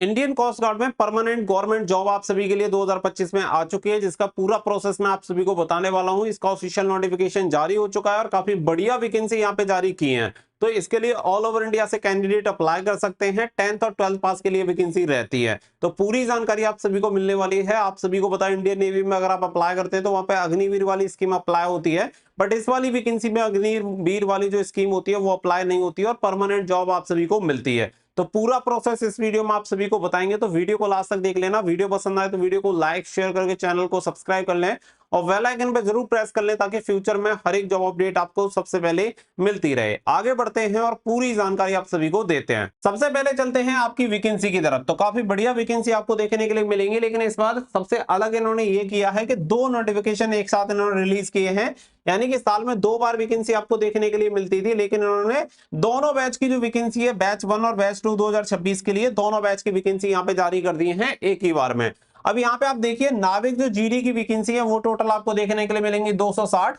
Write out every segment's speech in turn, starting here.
Indian coast guard में permanent government job आप सभी के लिए 2025 में आ चुकी है, जिसका पूरा प्रोसेस मैं आप सभी को बताने वाला हूं। इसका ऑफिशियल नोटिफिकेशन जारी हो चुका है और काफी बढ़िया वैकेंसी यहां पे जारी की है। तो इसके लिए ऑल ओवर इंडिया से कैंडिडेट अप्लाई कर सकते हैं। 10th और 12th पास के लिए वैकेंसी रहती है। तो पूरी जानकारी आप सभी को मिलने वाली है। आप सभी को पता है इंडियन नेवी में अगर आप अप्लाई करते हैं तो वहां पे अग्निवीर वाली स्कीम अप्लाई होती है, बट इस वाली वैकेंसी में अग्निवीर वाली जो स्कीम होती है वो अप्लाई नहीं होती है और परमानेंट जॉब आप सभी को मिलती है। तो पूरा प्रोसेस इस वीडियो में आप सभी को बताएंगे, तो वीडियो को लास्ट तक देख लेना। वीडियो पसंद आए तो वीडियो को लाइक शेयर करके चैनल को सब्सक्राइब कर लें और बेल आइकन पे जरूर प्रेस कर लें ताकि फ्यूचर में हर एक जॉब अपडेट आपको सबसे पहले मिलती रहे। आगे बढ़ते हैं और पूरी जानकारी आप सभी को देते हैं। सबसे पहले चलते हैं आपकी वैकेंसी की तरफ। तो काफी बढ़िया वैकेंसी आपको देखने के लिए मिलेंगी, लेकिन इस बार सबसे अलग इन्होंने ये किया है कि 2 नोटिफिकेशन एक साथ इन्होंने रिलीज किए हैं। यानी कि साल में 2 बार वैकेंसी आपको देखने के लिए मिलती थी, लेकिन इन्होंने दोनों बैच की जो वैकेंसी है, बैच 1 और बैच 2 2026 के लिए दोनों बैच की वैकेंसी यहां पे जारी कर दी है एक ही बार में। अब यहाँ पे आप देखिए नाविक जो जीडी की वैकेंसी है वो टोटल आपको देखने के लिए मिलेंगी 260।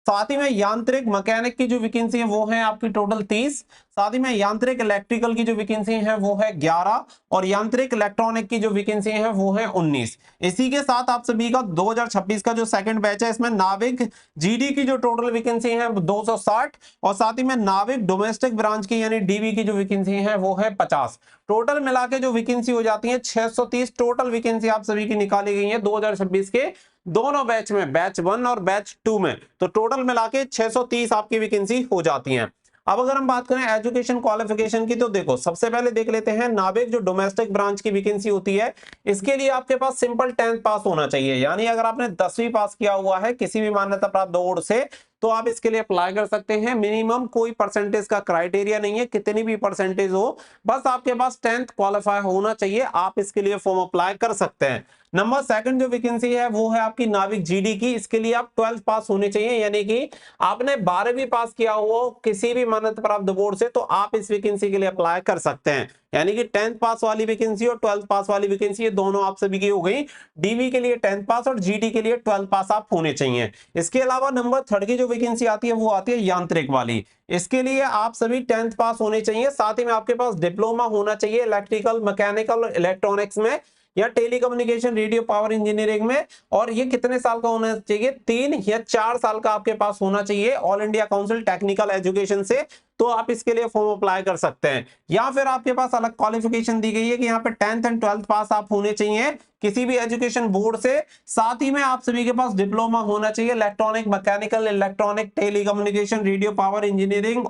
साथ ही में यांत्रिक मैकेनिक की जो वैकेंसी है वो है आपकी टोटल 30। साथ ही में यांत्रिक इलेक्ट्रिकल की जो वैकेंसी है वो है 11 और यांत्रिक इलेक्ट्रॉनिक की जो वैकेंसी है वो है 19। इसी के साथ आप सभी का 2026 का जो सेकंड बैच है इसमें नाविक जीडी की जो टोटल वैकेंसी है 260 और साथ ही में नाविक डोमेस्टिक ब्रांच की यानी डीबी की जो वैकेंसी है वो है 50। टोटल मिला के जो वैकेंसी हो जाती है 630 टोटल वैकेंसी आप सभी की निकाली गई है 2026 के दोनों बैच में, बैच 1 और बैच 2 में। तो टोटल मिला के 630 आपकी वैकेंसी हो जाती है। अब अगर हम बात करें एजुकेशन क्वालिफिकेशन की, तो देखो सबसे पहले देख लेते हैं नाविक जो डोमेस्टिक ब्रांच की वैकेंसी होती है इसके लिए आपके पास सिंपल 10th पास होना चाहिए। यानी अगर आपने 10वीं पास किया हुआ है किसी भी मान्यता प्राप्त बोर्ड से तो आप इसके लिए अप्लाई कर सकते हैं। मिनिमम कोई परसेंटेज का क्राइटेरिया नहीं है, कितनी भी परसेंटेज हो, बस आपके पास 10th क्वालिफाई होना चाहिए, आप इसके लिए फॉर्म अप्लाई कर सकते हैं। नंबर सेकंड जो वैकेंसी है वो है आपकी नाविक जीडी की। इसके लिए आप 12th पास होने चाहिए, यानी कि आपने 12वीं पास किया हुआ किसी भी मान्यता प्राप्त बोर्ड से तो आप इस वैकेंसी के लिए अप्लाई कर सकते हैं। यानी कि 10th पास वाली वैकेंसी और 12th पास वाली वैकेंसी ये दोनों आप सभी की हो गई। डीवी के लिए 10th पास और जीडी के लिए 12th पास आप होने चाहिए। इसके अलावा नंबर थर्ड की जो वैकेंसी आती है वो आती है यांत्रिक वाली। इसके लिए आप सभी 10th पास होने चाहिए, साथ ही में आपके पास डिप्लोमा होना चाहिए इलेक्ट्रिकल मैकेनिकल इलेक्ट्रॉनिक्स में या टेलीकम्युनिकेशन रेडियो पावर इंजीनियरिंग में। और ये कितने साल का होना चाहिए, 3 या 4 साल का आपके पास होना चाहिए all India council technical education से, तो आप इसके लिए फॉर्म अप्लाई कर सकते हैं। या फिर आपके पास अलग क्वालिफिकेशन दी गई है कि यहाँ पे 10th एंड 12th पास आप होने चाहिए किसी भी एजुकेशन बोर्ड से, साथ ही में आप सभी के पास डिप्लोमा होना चाहिए electronic mechanical electronic telecommunication radio power engineering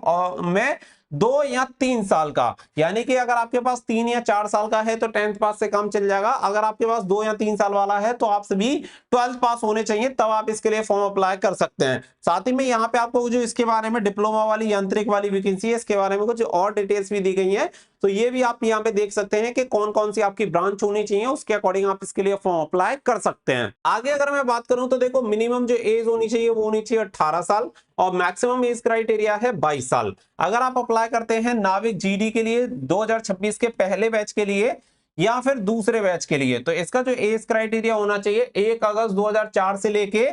में 2 या 3 साल का। यानी कि अगर आपके पास 3 या 4 साल का है तो 10th पास से काम चल जाएगा, अगर आपके पास 2 या 3 साल वाला है तो आप सभी 12th पास होने चाहिए, तब आप इसके लिए फॉर्म अप्लाई कर सकते हैं। साथ ही में यहाँ पे आपको जो इसके बारे में डिप्लोमा वाली यांत्रिक वाली वैकेंसी है इसके बारे में कुछ और डिटेल्स भी दी गई है, तो ये भी आप यहाँ पे देख सकते हैं कि कौन कौन सी आपकी ब्रांच होनी चाहिए, उसके अकॉर्डिंग आप इसके लिए फॉर्म अप्लाई कर सकते हैं। आगे अगर मैं बात करूं तो देखो मिनिमम जो एज होनी चाहिए वो होनी चाहिए 18 साल और मैक्सिमम एज क्राइटेरिया है 22 साल। अगर आप अप्लाई करते हैं नाविक जीडी के लिए 2026 के पहले बैच के लिए या फिर दूसरे बैच के लिए, तो इसका जो एज क्राइटेरिया होना चाहिए 1 अगस्त 2004 से लेके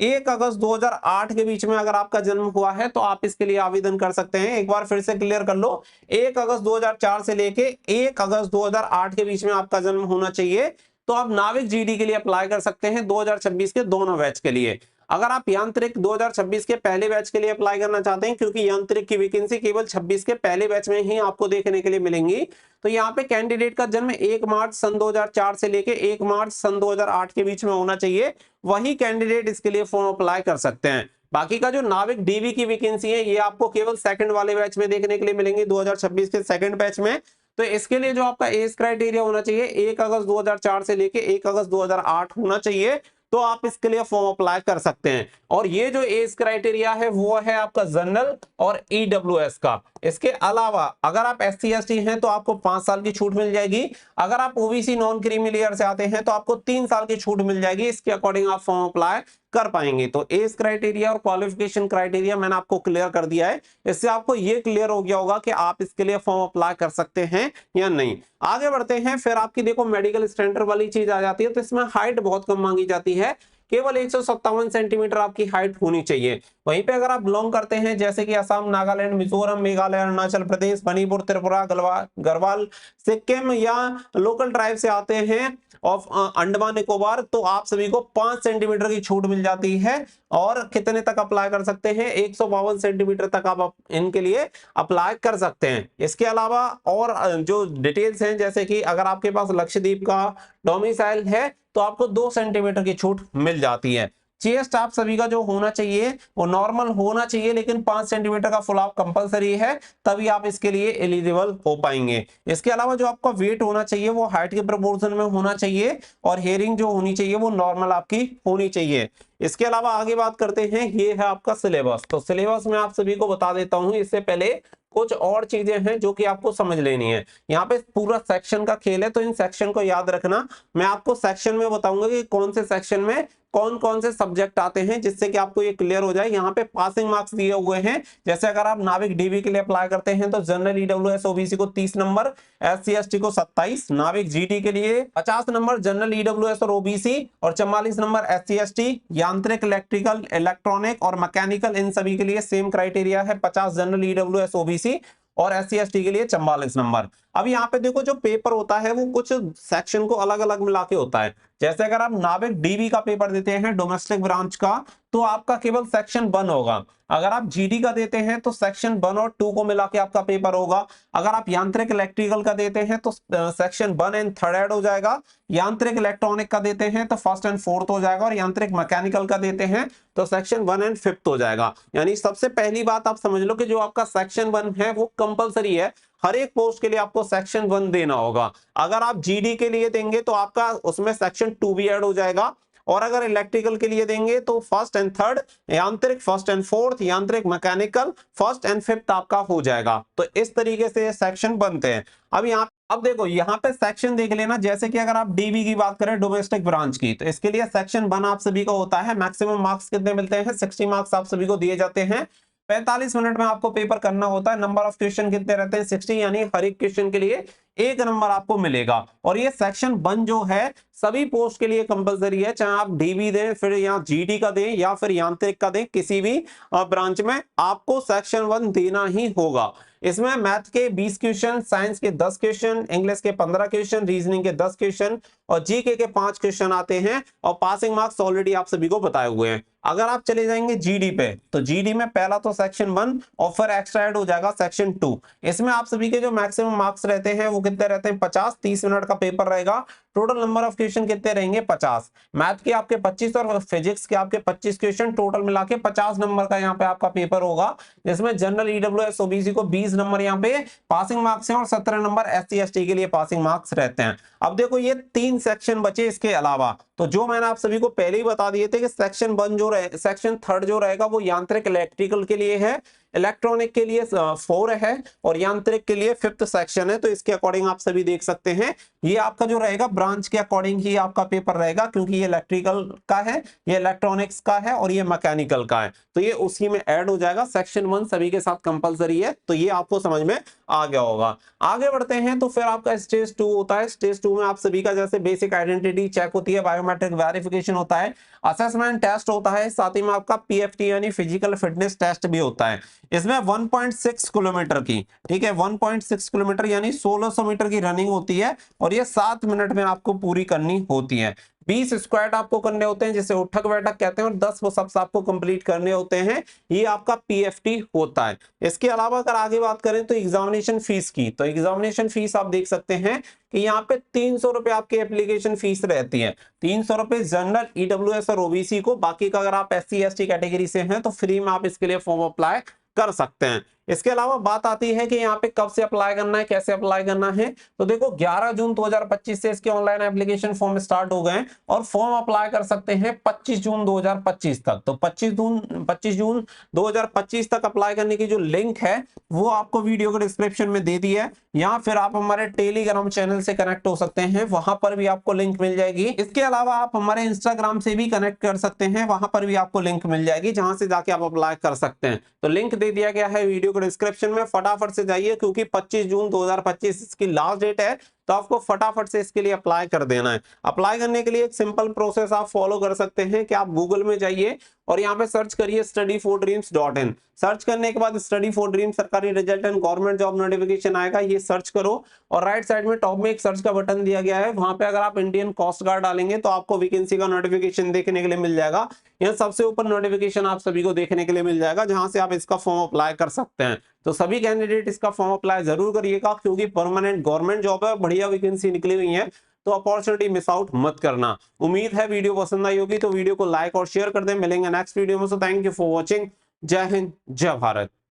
1 अगस्त 2008 के बीच में अगर आपका जन्म हुआ है तो आप इसके लिए आवेदन कर सकते हैं। एक बार फिर से क्लियर कर लो, 1 अगस्त 2004 से लेके 1 अगस्त 2008 के बीच में आपका जन्म होना चाहिए, तो आप नाविक जीडी के लिए अप्लाई कर सकते हैं 2026 के दोनों बैच के लिए। अगर आप यांत्रिक 2026 के पहले बैच के लिए अप्लाई करना चाहते हैं, क्योंकि यांत्रिक की वैकेंसी केवल 26 के पहले बैच में ही आपको देखने के लिए मिलेंगी, तो यहाँ पे कैंडिडेट का जन्म 1 मार्च सन 2004 से लेके 1 मार्च सन 2008 के बीच में होना चाहिए, वही कैंडिडेट इसके लिए फॉर्म अप्लाई कर सकते हैं। बाकी का जो नाविक डीवी की वैकेंसी है ये आपको केवल सेकंड वाले बैच में देखने के लिए मिलेंगे 2026 के सेकंड बैच में। तो इसके लिए जो आपका एज क्राइटेरिया होना चाहिए 1 अगस्त 2004 से लेके 1 अगस्त 2008 होना चाहिए, तो आप इसके लिए फॉर्म अप्लाई कर सकते हैं। और ये जो एज क्राइटेरिया है वो है आपका जनरल और ईडब्ल्यूएस का। इसके अलावा अगर आप एससी एसटी हैं तो आपको 5 साल की छूट मिल जाएगी, अगर आप ओबीसी नॉन क्रीमी लेयर से आते हैं तो आपको 3 साल की छूट मिल जाएगी, इसके अकॉर्डिंग आप फॉर्म अप्लाई कर पाएंगे। तो एज क्राइटेरिया और क्वालिफिकेशन क्राइटेरिया मैंने आपको क्लियर कर दिया है, इससे आपको ये क्लियर हो गया होगा कि आप इसके लिए फॉर्म अप्लाई कर सकते हैं या नहीं। आगे बढ़ते हैं, फिर आपकी देखो मेडिकल स्टैंडर्ड वाली चीज आ जाती है, तो इसमें हाइट बहुत कम मांगी जाती है। केवल 157 सेंटीमीटर आपकी हाइट होनी चाहिए। वहीं पे अगर आप बिलोंग करते हैं जैसे कि असम, नागालैंड, मिजोरम, मेघालय, अरुणाचल प्रदेश, मणिपुर, त्रिपुरा, गढ़वाल, सिक्किम या लोकल ट्राइब से आते हैं ऑफ अंडमान निकोबार, तो आप सभी को 5 सेंटीमीटर की छूट मिल जाती है। और कितने तक अप्लाई कर सकते हैं? 152 सेंटीमीटर तक आप इनके लिए अप्लाई कर सकते हैं। इसके अलावा और जो डिटेल्स हैं, जैसे कि अगर आपके पास लक्षद्वीप का डोमिसाइल है तो आपको 2 सेंटीमीटर की छूट मिल जाती है। चेस्ट आप सभी का जो होना चाहिए वो नॉर्मल होना चाहिए, लेकिन 5 सेंटीमीटर का फुल ऑफ कंपलसरी है, तभी आप इसके लिए एलिजिबल हो पाएंगे। इसके अलावा जो आपका वेट होना चाहिए वो हाइट के प्रोपोर्शन में होना चाहिए, और हेयरिंग जो होनी चाहिए वो नॉर्मल आपकी होनी चाहिए। इसके अलावा आगे बात करते हैं, ये है आपका सिलेबस। तो सिलेबस में आप सभी को बता देता हूं, इससे पहले कुछ और चीजें हैं जो कि आपको समझ लेनी है। यहाँ पे पूरा सेक्शन का खेल है, तो इन सेक्शन को याद रखना। मैं आपको सेक्शन में बताऊंगा कि कौन से सेक्शन में कौन कौन से सब्जेक्ट आते हैं, जिससे कि आपको ये क्लियर हो जाए। यहाँ पे पासिंग मार्क्स दिए हुए हैं। जैसे अगर आप नाविक डीबी के लिए अप्लाई करते हैं तो जनरल ईडब्ल्यूएस ओबीसी को 30 नंबर, एससी एसटी को 27, नाविक जीडी के लिए 50 नंबर जनरल ईडब्ल्यूएस और ओबीसी, और 44 नंबर एससी एसटी, यांत्रिक, इलेक्ट्रिकल, इलेक्ट्रॉनिक और मैकेनिकल, इन सभी के लिए सेम क्राइटेरिया है, 50 जनरल ईडब्ल्यूएस ओबीसी, और एससी एसटी के लिए 44 नंबर। अब यहाँ पे देखो, जो पेपर होता है वो कुछ सेक्शन को अलग अलग मिला के होता है। जैसे अगर आप नाविक डीबी का पेपर देते हैं डोमेस्टिक ब्रांच का, तो आपका केवल सेक्शन 1 होगा। अगर आप जीडी का देते हैं तो सेक्शन 1 और 2 को मिला के आपका पेपर होगा। अगर आप यांत्रिक इलेक्ट्रिकल का देते हैं तो सेक्शन 1 एंड 3 ऐड हो जाएगा। यांत्रिक इलेक्ट्रॉनिक का देते हैं तो 1st एंड 4th हो जाएगा, और यांत्रिक मैकेनिकल का देते हैं तो सेक्शन 1 एंड 5th हो जाएगा। यानी सबसे पहली बात आप समझ लो कि जो आपका सेक्शन 1 है वो कंपलसरी है, हर एक पोस्ट के लिए आपको सेक्शन 1 देना होगा। अगर आप जीडी के लिए देंगे तो आपका उसमें सेक्शन 2 भी ऐड हो जाएगा, और अगर इलेक्ट्रिकल के लिए देंगे तो 1st एंड 3rd, यांत्रिक 1st एंड 4th, यांत्रिक मैकेनिकल 1st एंड 5th आपका हो जाएगा। तो इस तरीके से सेक्शन बनते हैं। अब देखो यहाँ पे सेक्शन देख लेना। जैसे कि अगर आप डीबी की बात करें डोमेस्टिक ब्रांच की, तो इसके लिए सेक्शन 1 आप सभी को होता है। मैक्सिमम मार्क्स कितने मिलते हैं? 60 मार्क्स आप सभी को दिए जाते हैं। 45 मिनट में आपको पेपर करना होता है। नंबर ऑफ क्वेश्चन कितने रहते हैं? 60, यानी हर एक क्वेश्चन के लिए 1 नंबर आपको मिलेगा। और ये सेक्शन 1 जो है सभी पोस्ट के लिए कंपलसरी है, चाहे आप डीबी दें, फिर यहाँ जीडी का दें या फिर यांत्रिक का दें, किसी भी ब्रांच में आपको सेक्शन 1 देना ही होगा। इसमें मैथ के 20 क्वेश्चन, साइंस के 10 क्वेश्चन, इंग्लिश के 15 क्वेश्चन, रीजनिंग के 10 क्वेश्चन और जीके के 5 क्वेश्चन आते हैं, और पासिंग मार्क्स ऑलरेडी आप सभी को बताए हुए हैं। अगर आप चले जाएंगे जीडी पे, तो जीडी में पहला तो सेक्शन 1 और फिर एक्स्ट्रा ऐड हो जाएगा सेक्शन 2। इसमें आप सभी के जो मैक्सिमम मार्क्स रहते हैं वो कितने रहते हैं? 50। 30 मिनट का पेपर रहेगा। टोटल नंबर ऑफ क्वेश्चन कितने रहेंगे? 50। मैथ के आपके 25 और फिजिक्स के आपके 25 क्वेश्चन, टोटल मिला के 50 नंबर का यहाँ पे आपका पेपर होगा, जिसमें जनरल ईडब्ल्यूएस ओबीसी को 20 नंबर यहाँ पे पासिंग मार्क्स हैं, और 17 नंबर एससी एसटी के लिए पासिंग मार्क्स रहते हैं। अब देखो ये 3 सेक्शन बचे इसके अलावा, तो जो मैंने आप सभी को पहले ही बता दिए थे कि सेक्शन 1 जो रहे, सेक्शन 3 जो रहेगा वो यांत्रिक इलेक्ट्रिकल के लिए है, इलेक्ट्रॉनिक के लिए 4 है, और यांत्रिक के लिए 5th सेक्शन है। तो इसके अकॉर्डिंग आप सभी देख सकते हैं, ये आपका जो रहेगा ब्रांच के अकॉर्डिंग ही आपका पेपर रहेगा, क्योंकि ये इलेक्ट्रिकल का है, ये इलेक्ट्रॉनिक्स का है, और ये मैकेनिकल का है, तो ये उसी में ऐड हो जाएगा। सेक्शन 1 सभी के साथ कंपलसरी है, तो ये आपको समझ में आ गया होगा। आगे बढ़ते हैं तो फिर आपका स्टेज 2 होता है। स्टेज 2 में आप सभी का जैसे बेसिक आइडेंटिटी चेक होती है, बायोमेट्रिक वेरिफिकेशन होता है, असेसमेंट टेस्ट होता है, साथ ही में आपका पीएफटी यानी फिजिकल फिटनेस टेस्ट भी होता है। इसमें 1.6 किलोमीटर की, ठीक है, 1.6 किलोमीटर यानी 1600 मीटर की रनिंग होती है, और ये 7 मिनट में आपको पूरी करनी होती है। 20 स्क्वाट आपको करने होते हैं, जिसे उठक बैठक कहते हैं, और 10 पुशअप्स आपको कंप्लीट करने होते हैं। ये आपका पीएफटी होता है। इसके अलावा अगर आगे बात करें तो एग्जामिनेशन फीस की, तो एग्जामिनेशन फीस आप देख सकते हैं कि यहाँ पे 300 रुपए आपकी एप्लीकेशन फीस रहती है। 300 रुपए जनरल, ईडब्ल्यूएस और ओबीसी को। बाकी का अगर आप एससी एसटी कैटेगरी से हैं तो फ्री में आप इसके लिए फॉर्म अप्लाई कर सकते हैं। इसके अलावा बात आती है कि यहाँ पे कब से अप्लाई करना है, कैसे अप्लाई करना है। तो देखो 11 जून 2025 से इसके ऑनलाइन एप्लीकेशन फॉर्म स्टार्ट हो गए, और फॉर्म अप्लाई कर सकते हैं 25 जून 2025 तक। तो 25 जून 2025 तक अप्लाई करने की जो लिंक है वो आपको वीडियो के डिस्क्रिप्शन में दे दी है, या फिर आप हमारे टेलीग्राम चैनल से कनेक्ट हो सकते हैं, वहां पर भी आपको लिंक मिल जाएगी। इसके अलावा आप हमारे इंस्टाग्राम से भी कनेक्ट कर सकते हैं, वहां पर भी आपको लिंक मिल जाएगी, जहां से जाके आप अप्लाई कर सकते हैं। तो लिंक दे दिया गया है वीडियो डिस्क्रिप्शन में, फटाफट से जाइए, क्योंकि 25 जून 2025 इसकी लास्ट डेट है। तो आपको फटाफट से इसके लिए अप्लाई कर देना है। अप्लाई करने के लिए एक सिंपल प्रोसेस आप फॉलो कर सकते हैं कि आप गूगल में जाइए और यहाँ पे सर्च करिए studyfordreams.in। सर्च करने के बाद स्टडी फॉर ड्रीम सरकारी result and government job notification आएगा, ये सर्च करो और राइट साइड में टॉप में एक सर्च का बटन दिया गया है, वहां पे अगर आप इंडियन कोस्ट गार्ड डालेंगे तो आपको वैकेंसी का नोटिफिकेशन देखने के लिए मिल जाएगा। यहाँ सबसे ऊपर नोटिफिकेशन आप सभी को देखने के लिए मिल जाएगा, जहां से आप इसका फॉर्म अप्लाई कर सकते हैं। तो सभी कैंडिडेट इसका फॉर्म अप्लाई जरूर करिएगा, क्योंकि परमानेंट गवर्नमेंट जॉब है, बढ़िया वैकेंसी निकली हुई है, तो अपॉर्चुनिटी मिस आउट मत करना। उम्मीद है वीडियो पसंद आई होगी, तो वीडियो को लाइक और शेयर कर दें। मिलेंगे नेक्स्ट वीडियो में। So thank you for watching. जय हिंद, जय भारत।